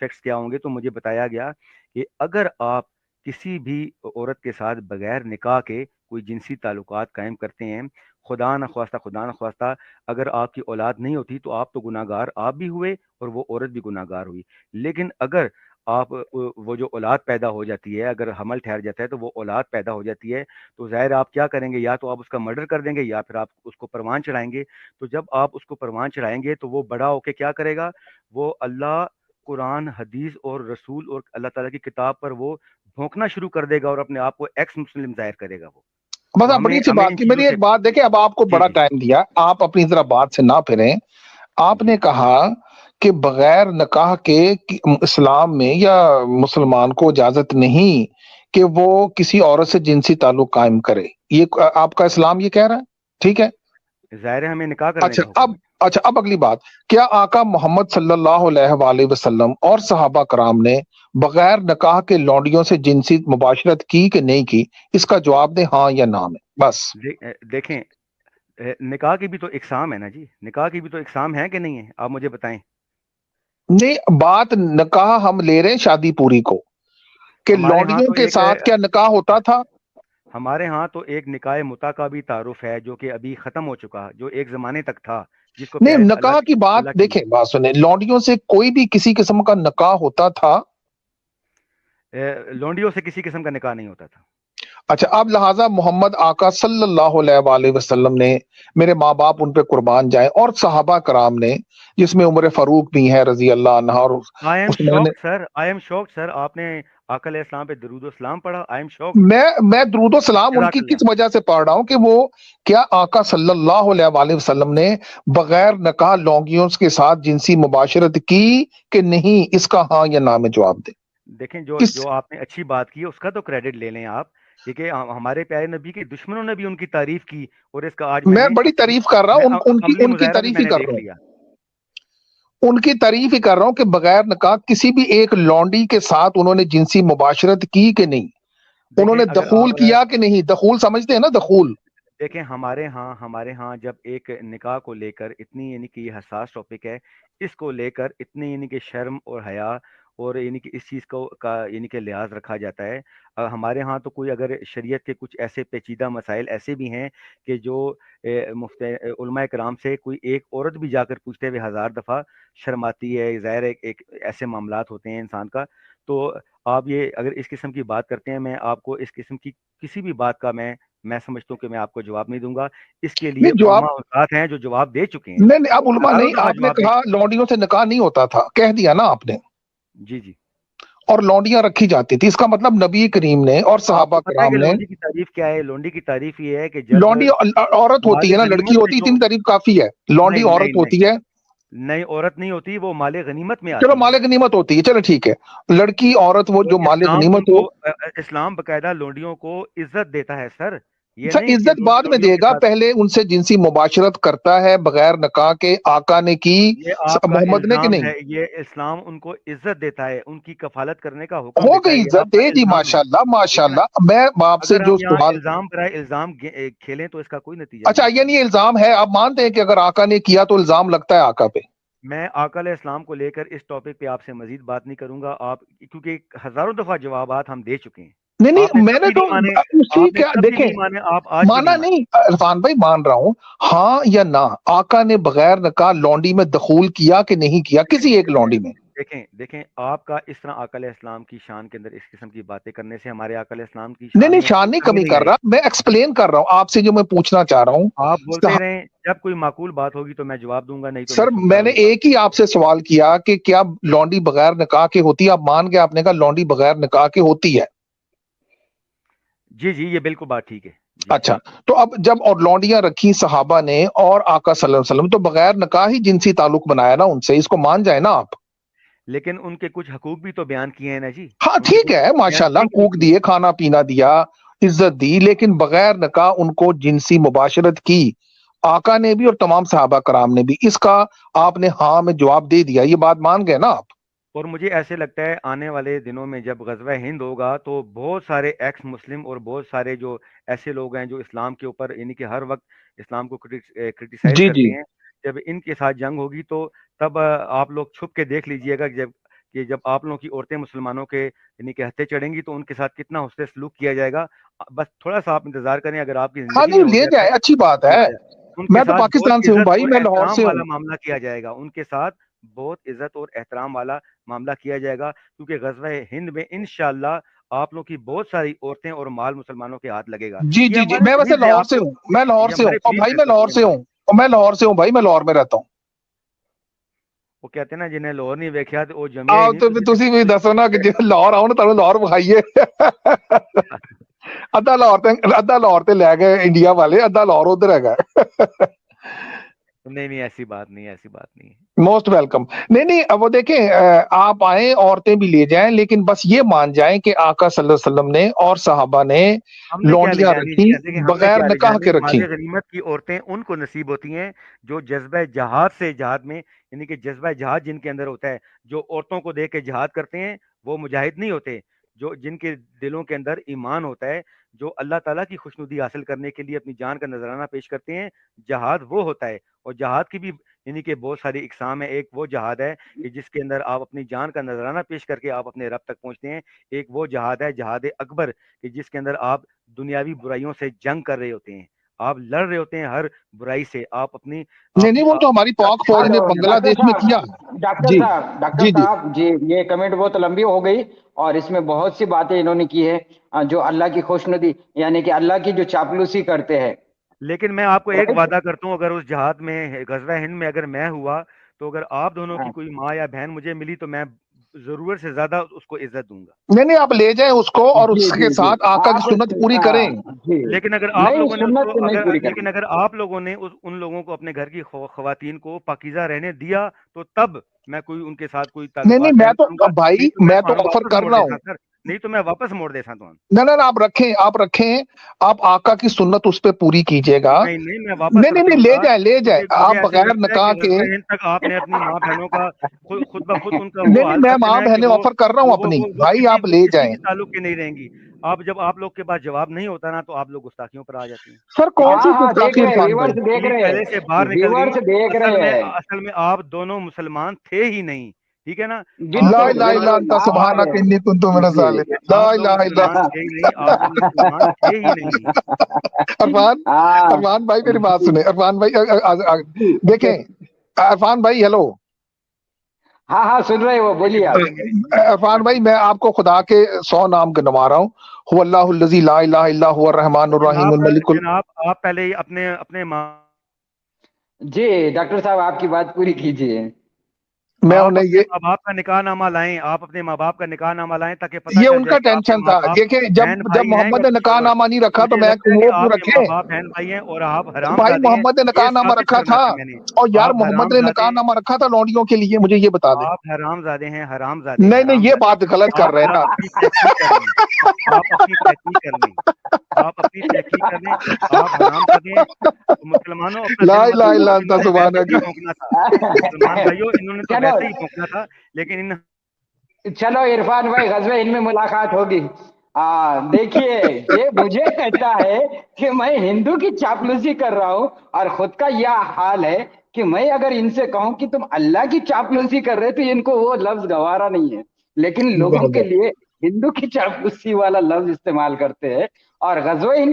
Facts کیا ہوں گے، تو مجھے بتایا گیا کہ اگر آپ کسی بھی عورت کے ساتھ بغیر نکاح کے کوئی جنسی تعلقات قائم کرتے ہیں، خدا نہ خواستہ اگر آپ کی اولاد نہیں ہوتی تو آپ تو گناہ گار آپ بھی ہوئے اور وہ عورت بھی گناہ گار ہوئی. لیکن اگر آپ وہ جو اولاد پیدا ہو جاتی ہے، اگر حمل ٹھہر جاتا ہے تو وہ اولاد پیدا ہو جاتی ہے، تو ظاہر آپ کیا کریں گے، یا تو آپ اس کا مرڈر کر دیں گے یا پھر آپ اس کو پروان چڑھائیں گے. تو جب آپ اس کو پروان چڑھائیں گے تو وہ بڑا ہو کے کیا کرے گا، وہ اللہ، قرآن، حدیث اور رسول اور اللہ تعالیٰ کی کتاب پر وہ بھونکنا شروع کر دے گا اور اپنے آپ کو ایکس مسلم ظاہر کرے گا. وہ بس تو آپ ہمیں بڑی سی ہمیں بات ان کی. چیزوں میری سے. ایک بات دیکھیں، اب آپ کو جی بڑا جی ٹائم دیا، آپ اپنی ذرا بات سے نہ پھریں. آپ جی نے کہا کہ بغیر نکاح کے اسلام میں یا مسلمان کو اجازت نہیں کہ وہ کسی عورت سے جنسی تعلق قائم کرے. یہ آپ کا اسلام یہ کہہ رہا ہے، ٹھیک ہے. ظاہر ہے ہمیں نکاح کرنے کا حکم ہے. اچھا اب اگلی بات، کیا آقا محمد صلی اللہ علیہ وآلہ وسلم اور صحابہ کرام نے بغیر نکاح کے لونڈیوں سے جنسی مباشرت کی کہ نہیں کی؟ اس کا جواب دیں ہاں یا نہ میں، بس. دیکھیں، نکاح کی بھی تو اقسام ہے نا جی، نکاح کی بھی تو اقسام ہے کہ نہیں ہے، آپ مجھے بتائیں. نہیں، بات نکاح ہم لے رہے ہیں شادی پوری کو، کہ ہمارے ہاں لونڈیوں تو کے ایک ساتھ کیا نکاح ہوتا تھا؟ ہمارے ہاں تو ایک نکاح مطا کا بھی تعارف ہے جو کہ ابھی ختم ہو چکا، جو ایک زمانے تک تھا، جس کو نہیں، نکاح کی بات اللہ کی دیکھیں، بات سنیں، لونڈیوں سے کوئی بھی کسی قسم کا نکاح ہوتا تھا؟ لونڈیوں سے کسی قسم کا نکاح نہیں ہوتا تھا. اچھا، اب لہٰذا محمد آقا صلی اللہ علیہ وآلہ وسلم نے، میرے ماں باپ ان پہ قربان جائیں، اور صحابہ کرام نے، جس میں عمر فاروق بھی ہیں رضی اللہ عنہ، اور I am Usman. Shocked sir, I am shocked sir, آپ نے آقا علیہ السلام پہ درود و السلام پڑھا؟ آئی ایم شاکڈ. میں درود و سلام ان جزاک کی اللہ. کس وجہ سے پڑھ رہا ہوں کہ وہ کیا آقا صلی اللہ علیہ وآلہ وسلم نے بغیر نکاح لونگیوں کے ساتھ جنسی مباشرت کی کہ نہیں؟ اس کا ہاں یا نہ میں جواب دیں. دیکھیں، کس جو آپ نے اچھی بات کی اس کا تو کریڈٹ لے لیں آپ، کیونکہ ہمارے پیارے نبی کے دشمنوں نے بھی ان کی تعریف کی، اور اس کا آج میں میں نے بڑی تعریف کر رہا ہوں، عملی ان کی مظاہرہ بھی تعریف میں ہی نے کر رہا دیکھ ہوں، لیا. ان کی تعریف ہی کر رہا ہوں کہ بغیر نکاح کسی بھی ایک لونڈی کے ساتھ انہوں نے جنسی مباشرت کی کہ نہیں؟ انہوں دیکھیں نے اگر دخول آپ کیا کہ نہیں؟ دخول سمجھتے ہیں نا، دخول. دیکھیں، ہمارے ہاں جب ایک نکاح کو لے کر اتنی، یعنی کہ یہ حساس ٹاپک ہے، اس کو لے کر اتنی یعنی کہ شرم اور حیا اور یعنی کہ اس چیز کو کا یعنی کہ لحاظ رکھا جاتا ہے. ہمارے ہاں تو کوئی اگر شریعت کے کچھ ایسے پیچیدہ مسائل ایسے بھی ہیں کہ جو علماء کرام سے کوئی ایک عورت بھی جا کر پوچھتے ہوئے ہزار دفعہ شرماتی ہے. ظاہر ہے ایک ایسے معاملات ہوتے ہیں انسان کا. تو آپ یہ اگر اس قسم کی بات کرتے ہیں، میں آپ کو اس قسم کی کسی بھی بات کا میں سمجھتا ہوں کہ میں آپ کو جواب نہیں دوں گا. اس کے لیے نہیں جواب، علماء حضرات ہیں جو جواب دے چکے ہیں، نہیں اب علماء ہزاروں نہیں، دفعہ آپ نے جواب دے کہا چکے لونڈیوں سے نکاح نہیں ہوتا تھا، کہہ دیا نا آپ نے، ہیں. جی جی. اور لونڈیاں رکھی جاتی تھی. اس کا مطلب نبی کریم نے اور آپ صحابہ کو پتہ ہے کہ کرام نے، لونڈی کی تعریف کیا ہے؟ لونڈی کی تعریف یہ ہے کہ جب لونڈی عورت ہوتی مال ہے نا، لڑکی غنیمت میں ہوتی، جو، اتنی تعریف کافی ہے. لونڈی نہیں نہیں عورت نہیں ہوتی ہے، نہیں، عورت نہیں ہوتی، وہ مال غنیمت میں چلو آتی ہے. مال غنیمت ہوتی ہے، چلو ٹھیک ہے، لڑکی عورت وہ تو جو مال اسلام ان غنیمت ہو. کو اسلام باقاعدہ لونڈیوں کو عزت دیتا ہے سر، یہ اچھا، نہیں کہ عزت بعد میں لونڈیوں دے کے گا، ساتھ. پہلے ان سے جنسی مباشرت کرتا ہے بغیر نکاح کے. آقا نے کی، یہ آپ کا محمد نے کہ الزام نہیں؟ ہے، یہ اسلام ان کو عزت دیتا ہے، ان کی کفالت کرنے کا حکم ہو دیتا ہے، گئی یہ عزت، آپ کا دے دی، الزام ہے. ماشاءاللہ ٹھیک ہے نا؟ ماشاءاللہ. میں آپ سے اگر جو ہم یہاں سوال، الزام برائے الزام کھیلیں تو اس کا کوئی نتیجہ نہیں اچھا نکلے یعنی گا. یہ الزام ہے، آپ مانتے ہیں کہ اگر آقا نے کیا تو الزام لگتا ہے آقا پہ؟ میں آقا علیہ السلام کو لے کر اس ٹاپک پہ آپ سے مزید بات نہیں کروں گا، آپ کیونکہ ہزاروں دفعہ جوابات ہم دے چکے ہیں. نہیں آپ نہیں، نے میں تب نے بھی تو نہیں مانے، اسی آپ نے کیا تب بھی دیکھیں، نہیں مانے، آپ آج بھی نہیں مانا مانے. نہیں عرفان بھائی، مان رہا ہوں. ہاں یا نہ، آقا نے بغیر نکاح لونڈی میں دخول کیا کہ نہیں کیا، کسی ایک لونڈی میں؟ دیکھیں آپ کا اس طرح آقا علیہ السلام کی شان کے اندر اس قسم کی باتیں کرنے سے ہمارے آقا علیہ السلام کی نہیں شان نہیں، میں شان نہیں کمی کمی نہیں کر آئے رہا، گی. میں ایکسپلین کر رہا ہوں آپ سے جو میں پوچھنا چاہ رہا آپ بولتے ہوں. رہیں، جب کوئی معقول بات ہوگی تو میں جواب دوں گا، نہیں تو میں سر سنتا میں نے رہوں گا. ایک ہی آپ سے سوال کیا کہ کیا لونڈی بغیر نکاح کے ہوتی ہے؟ آپ مان گئے، آپ نے کہا لونڈی بغیر نکاح کے ہوتی ہے. جی جی، یہ بالکل بات ٹھیک ہے. جی. اچھا، تو اب جب اور لونڈیاں رکھی صحابہ نے اور آقا صلی اللہ علیہ وسلم، تو بغیر نکاح ہی جنسی تعلق بنایا نا ان سے، اس کو مان جائے نا آپ. لیکن ان کے کچھ حقوق بھی تو بیان کیے ہیں نا جی، ہاں ان کے ٹھیک کچھ ہے، حقوق بیان ماشاءاللہ کیے کہ نہیں حقوق کیے؟ دیے، کھانا پینا دیا، عزت دی، لیکن بغیر نکاح ان کو جنسی مباشرت کی آقا نے بھی اور تمام صحابہ کرام نے بھی. اس کا آپ نے ہاں میں جواب دے دیا، یہ بات مان گئے نا آپ؟ اور مجھے ایسے لگتا ہے آنے والے دنوں میں جب غزوہ ہند ہوگا تو بہت سارے ایکس مسلم اور بہت سارے جو ایسے لوگ ہیں جو اسلام کے اوپر یعنی کہ ہر وقت اسلام کو کرٹیسائز جی جی. کرتے ہیں، جب ان کے ساتھ جنگ ہوگی تو تب آپ لوگ چھپ کے دیکھ لیجئے گا، کہ جب آپ لوگوں کی عورتیں مسلمانوں کے یعنی کہ ہتھے چڑھیں گی تو ان کے ساتھ کتنا حسن سلوک کیا جائے گا. بس تھوڑا سا آپ انتظار کریں, اگر آپ کی ہاں زندگی میں نہیں ہو لے جاتا جائے, ہے اچھی بات تو ہے. ان کے میں تو ساتھ بہت پاکستان سے ہوں عزت بھائی, اور میں لاہور احترام سے ہوں. والا معاملہ کیا جائے گا, ان کے ساتھ بہت عزت اور احترام والا معاملہ کیا جائے گا, کیونکہ غزوہ ہند میں انشاءاللہ آپ لوگوں کی بہت ساری عورتیں اور مال مسلمانوں کے ہاتھ لگے گا. جی یہ جی جی, ہمارے میں ویسے فریض ہیں, لاہور آپ سے کو ہوں, میں لاہور یہ سے ہوں, ہمارے اور فریض بھائی ہیں میں لاہور سب سے کے. ہوں, اور میں لاہور سے ہوں بھائی, میں لاہور میں رہتا ہوں. وہ کہتے ہیں نا جنہیں لاہور نہیں ویکھیا تو وہ جمیا ہی آؤ نہیں. تو تسی بھی دسو نا کہ جی لاہور آؤ نا تمہیں لاہور بخائیے. ادھا لاہور تے لے گئے انڈیا والے, ادھا لاہور ادھر ہے گا. نہیں نہیں, ایسی بات نہیں, ایسی بات نہیں ہے. Most welcome. نہیں نہیں, اب وہ دیکھیں آپ آئیں, عورتیں بھی لے جائیں, لیکن بس یہ مان جائیں کہ آقا صلی اللہ علیہ وسلم نے اور صحابہ نے ہم نے کیا لے لونڈیاں جانی رکھی, ہے, دیکھیں ہم نے بغیر کیا لے نکاح جانی, کے رکھی. ماضی غنیمت کی عورتیں ان کو نصیب ہوتی ہیں جو جذبہ جہاد سے, جہاد میں یعنی کہ جذبہ جہاد جن کے اندر ہوتا ہے. جو عورتوں کو دیکھ کے جہاد کرتے ہیں وہ مجاہد نہیں ہوتے. جو جن کے دلوں کے اندر ایمان ہوتا ہے, جو اللہ تعالیٰ کی خوشنودی حاصل کرنے کے لیے اپنی جان کا نذرانہ پیش کرتے ہیں, جہاد وہ ہوتا ہے. اور جہاد کی بھی یعنی کہ بہت ساری اقسام ہے. ایک وہ جہاد ہے کہ جس کے اندر آپ اپنی جان کا نذرانہ پیش کر کے آپ اپنے رب تک پہنچتے ہیں. ایک وہ جہاد ہے جہاد اکبر, کہ جس کے اندر آپ دنیاوی برائیوں سے جنگ کر رہے ہوتے ہیں, آپ لڑ رہے ہوتے ہیں ہر برائی سے. آپ اپنی نہیں نہیں, وہ تو ہماری پاک فوج نے ہلو بنگلہ ڈاکٹر دیش میں صاحب، کیا. ڈاکٹر جی صاحب، ڈاکٹر جی جی, صاحب جی، یہ کمنٹ بہت لمبی ہو گئی اور اس میں بہت سی باتیں انہوں نے کی ہے جو اللہ کی خوشنودی یعنی کہ اللہ کی جو چاپلوسی کرتے ہیں. لیکن میں آپ کو ایک رائٹ. وعدہ کرتا ہوں, اگر اس جہاد میں غزوہ ہند میں اگر میں ہوا تو اگر آپ دونوں کی کوئی ماں یا بہن مجھے ملی تو میں ضرورت سے زیادہ اس کو عزت دوں گا. نہیں نہیں, آپ لے جائیں اس کو اور جی اس جی کے جی، ساتھ آقا کی آپ سنت پوری کریں. جی لیکن اگر آپ نہیں، لوگوں نے اس سنت کو نہیں اگر پوری لیکن کرنی. اگر آپ لوگوں نے ان لوگوں کو اپنے گھر کی خواتین کو پاکیزہ رہنے دیا تو تب میں کوئی ان کے ساتھ کوئی نہیں نہیں, تعلقات میں قائم تو کروں گا, نہیں بھائی تو میں میں تو تمہیں آفر واپس کر موڑ رہا دیتا ہوں. سر, نہیں تو میں واپس موڑ دیتا تو. نہ نہ, آپ رکھیں, آپ رکھیں, آپ آقا کی سنت اس پہ پوری کیجئے گا. نہیں نہیں, میں واپس نہیں نہیں نہیں, رکھوں لے گا. جائیں لے جائیں, مجھے آپ ایسے بغیر لگتا ہے نکاح کہ کے. غزوہ ہند تک آپ نے اپنی ماں بہنوں کا خود بخود ان کا نہیں وہ نہیں, حال میں کر دینا ماں ہے کہ بہنیں آفر کر رہا ہوں اپنی, بھائی آپ وہ لے کسی جائیں. بھی تعلق کی نہیں رہیں گی. آپ جب آپ لوگ کے پاس جواب نہیں ہوتا نا تو آپ لوگ گستاخیوں پر آ جاتی ہیں. سر ٹھیک ہے کون نا, سی ہاں ہاں، دیکھ گستاخی رہے ہیں عرفان بھائی. ویورز، دیکھ عید رہے پہلے سے باہر ہیں نکل گئی. ویورز، دیکھ رہے ہیں. اصل میں آپ دونوں مسلمان تھے ہی نہیں, ٹھیک ہے نا. آپ لا بالکل الہ مسلمان الا بالکل، انت آپ سبحانک انی کنت من جی. الظالمین, لا آپ لوگ الہ الا. مسلمان تھے ہی نہیں, آپ لوگ مسلمان تھے ہی نہیں. عرفان, ہاں عرفان بھائی میری بات جی سنیں, عرفان بھائی جی، دیکھیں, عرفان بھائی ہیلو. ہاں ہاں، سن رہے ہو، جی بولیے آپ. بولیں گے جی عرفان بھائی, میں آپ کو خدا کے 100 نام گنوا رہا ہوں. هو اللہ الذی لا الہ الا هو الرحمن الرحیم الملک جناب آپ پہلے ہی اپنے ماں جی ڈاکٹر صاحب، آپ کی بات پوری کیجیے. میں آپ انہیں اپنے یہ ماں باپ کا نکاح نامہ لائیں, آپ اپنے ماں باپ کا نکاح نامہ لائیں تاکہ پتہ یہ چل ان جائے کا کہ آپ کے ٹینشن ماں تھا. باپ دیکھیں بہن جب بھائی ہیں یا محمد نے نکاح کسی اور. نامہ نہیں رکھا تو مجھے میں لگتا ہے کہ وہ کیوں آپ کے ماں رکھے. باپ بہن بھائی ہیں اور آپ حرام بھائی زادے ہیں, محمد نے یہ نکاح نامہ ثابت رکھا کرنا تھا, تھا میں نے. اور یار آپ محمد حرام نے زادے نکاح نامہ رکھا تھا لونڈیوں کے لیے, مجھے یہ بتا دیں. آپ حرام زادے ہیں, حرام زادے, نہیں نہیں, حرام یہ زادے. بات غلط کر رہے ہیں آپ نا. اپنی تحقیق کر لیں, آپ اپنی تحقیق کر لیں, آپ اپنی تحقیق کر لیں. آپ حرام زادے ہیں تو مسلمانوں اپنا لا دل مت الہ دکھاؤ, الا انت انہوں نے ویسے سبحانک. بھی بھونکنا تھا. مسلمان بھائیوں, انہوں نے تو چلو ویسے ہی بھونکنا تھا, لیکن چلو عرفان بھائی، غزوہ ہند میں ملاقات ہوگی. دیکھیے، یہ مجھے کہتا ہے کہ میں ہندو کی چاپلوسی کر رہا ہوں اور خود کا یہ حال ہے کہ میں اگر ان سے کہوں کہ تم اللہ کی چاپلوسی کر رہے تو ان کو وہ لفظ گوارا نہیں ہے، لیکن لوگوں کے لیے ہندو کی چاپلوسی والا لفظ استعمال کرتے ہیں. اور غزوہ ہند